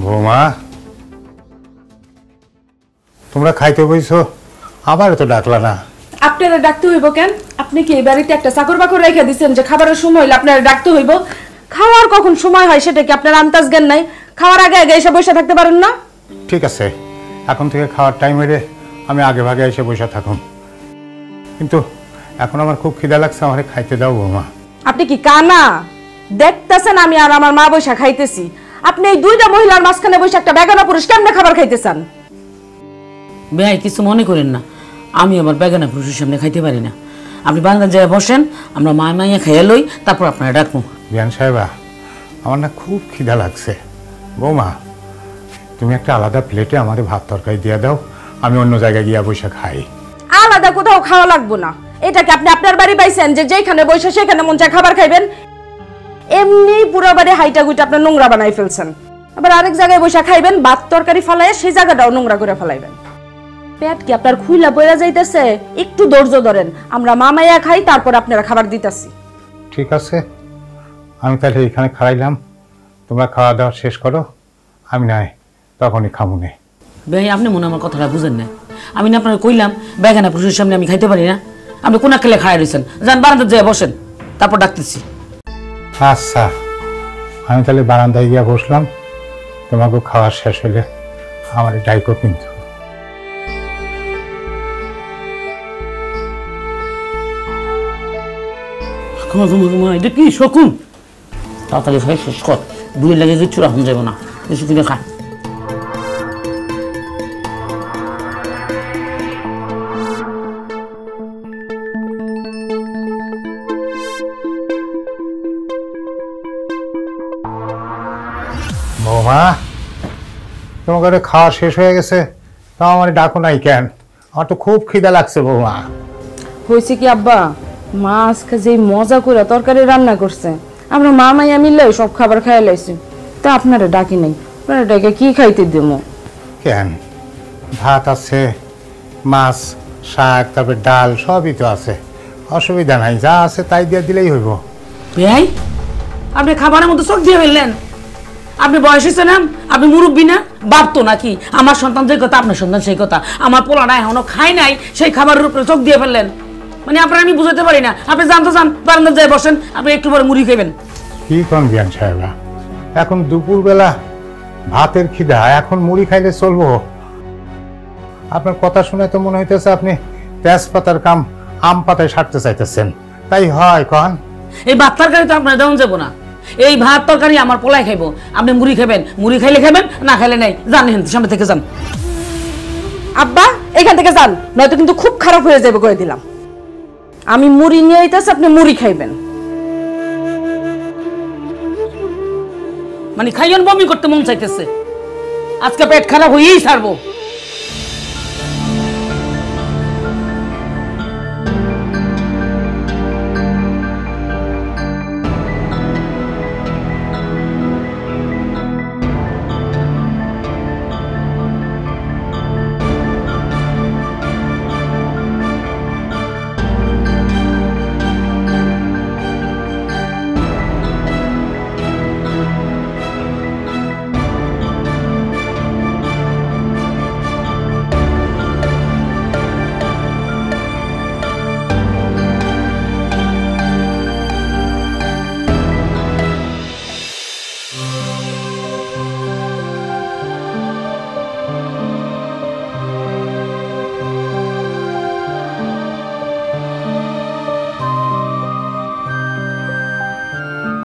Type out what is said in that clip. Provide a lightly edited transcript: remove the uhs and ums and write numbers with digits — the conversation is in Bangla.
বৌমা, তোমরা খাইতে বইছো, আবার তো ডাকলা না। আপনারা ডাকতে হইব কেন? আপনি কি এই বাড়িতে একটা চাকর বাকর রেখে দিচ্ছেন যে খাবারের সময় হইলে আপনারা ডাকতে হইব? খাওয়ার কখন সময় হয় সেটা কি আপনার আন্দাজ জ্ঞান নাই? খাওয়ার আগে আগে এসে বসে থাকতে পারেন না? ঠিক আছে, এখন থেকে খাওয়ার টাইম হইলে আমি আগে ভাগে এসে বসে থাকুন, কিন্তু এখন আমার খুব খিদা লাগছে, আমারে খাইতে দাও বৌমা। আপনি কি কানা? দেখতেছেন আমি আর আমার মা বসে খাইতেছি, আপনি এই দুইটা মহিলার মাঝখানে বসে একটা বেগানা পুরুষ কেমনে খাবার খাইতেছেন? ভাই কিছু মনে করেন না, আমি আমার বেগানা পুরুষের সামনে খাইতে পারি না। আপনি বারান্দায় যায় বসেন, আমরা মা মাইয়া খাইয়া লই, তারপর আপনারা ডাকবো। বিয়ান সাহেবা, আমার না খুব খিদা লাগছে। বৌমা, তুমি একটা আলাদা প্লেটে আমাদের ভাত তরকারি দিয়ে দাও, আমি অন্য জায়গায় গিয়া বসে খাই। আলাদা কোথাও খাওয়া লাগবো না। এটা কি আপনি আপনার বাড়ি পাইছেন যে যেখানে বসে সেখানে মন চায় খাবার খাইবেন? এমনি পুরো বাড়ি হাইটা গুইটা আপনার নোংরা বানাই ফেলছেন, আবার আরেক জায়গায় বসে খাইবেন, ভাত তরকারি ফালাইয়া সেই জায়গাটাও নোংরা করে ফেলাইবেন। পেট কি আপনার খুইলা বইরা যাইতেছে? একটু ধৈর্য ধরেন, আমরা মা মাইয়া খাই, তারপর আপনারা খাবার দিতেছি। ঠিক আছে, আমি তাহলে এখানে খাইলাম, তোমরা খাওয়া দাওয়া শেষ করো, আমি নাই তখনই খামুনে। ভাই আপনি মনে আমার কথাটা বুঝেন না, আমি না আপনার কইলাম বেগানা পুরুষের সামনে আমি খাইতে পারি না। আপনি কোন খেলে খাই রয়েছেন, যান বারান্দায় যায় বসেন, তারপর ডাকতেছি। আচ্ছা, আমি তাহলে বারান্দায় গিয়া বসলাম, তোমাকে খাওয়া শেষ হলে আমার ডাইকো কিন্তু। এটা কি শকুন? তাড়াতাড়ি খাই শেষ কর, দুই লাগে কিচ্ছু রাখুন যাবো না, বেশি কিনে খা। বৌমা, তোমাকে খাওয়া শেষ হয়ে গেছে, তাও আমার ডাকো নাই কেন? আমার তো খুব খিদা লাগছে বৌমা। হয়েছে কি আব্বা, মা আজকে যে মজা করে তরকারি রান্না করছে, আমরা মা মাইয়া মিললে সব খাবার খাইয়া লাইছি, তা আপনারা ডাকি নাই। আপনারা ডাকে কি খাইতে দেবো? কেন, ভাত আছে, মাছ, শাক, তারপরে ডাল সবই তো আছে, অসুবিধা নাই, যা আছে তাই দিয়ে দিলেই হইব। ভাই আপনি খাবারের মতো চোখ দিয়ে ফেললেন। আপনি বয়স হয়েছে না, আপনি মুরব্বী না, বাপ তো নাকি? আমার সন্তান যে কথা আপনার সন্তান সেই কথা, আমার পোলাটা এখনো খায় নাই, সেই খাবারের উপরে চোখ দিয়ে ফেললেন। মানে আপনার আমি বুঝাতে পারি না। আপনি জানতে চান বারান্দায় যায় বসেন, আপনি একটু পরে মুড়ি খাবেন। কি কন বিয়ান সাহেবা, এখন দুপুরবেলা ভাতের খিদা, এখন মুড়ি খাইলে চলবো? আপনার কথা শুনে তো মনে হইতেছে আপনি তেজপাতার কাম আম পাতায় সারতে চাইতেছেন, তাই হয় কন? এই ভাত তরকারি তো আপনার দেওয়া যাবো না, এই ভাত তরকারি আমার পোলাই খাইবো, আপনি মুড়ি খাবেন, মুড়ি খাইলে খাবেন, না খাইলে নাই, জানেন সামনে থেকে যান। আব্বা এখান থেকে যান, নয়তো কিন্তু খুব খারাপ হয়ে যাবে কয়ে দিলাম। আমি মুড়ি নিয়ে আইতাছি, আপনি মুড়ি খাইবেন। মানে খাইয়েন বমি করতে মন চাইতেছে, আজকে পেট খারাপ হয়েই ছাড়বো।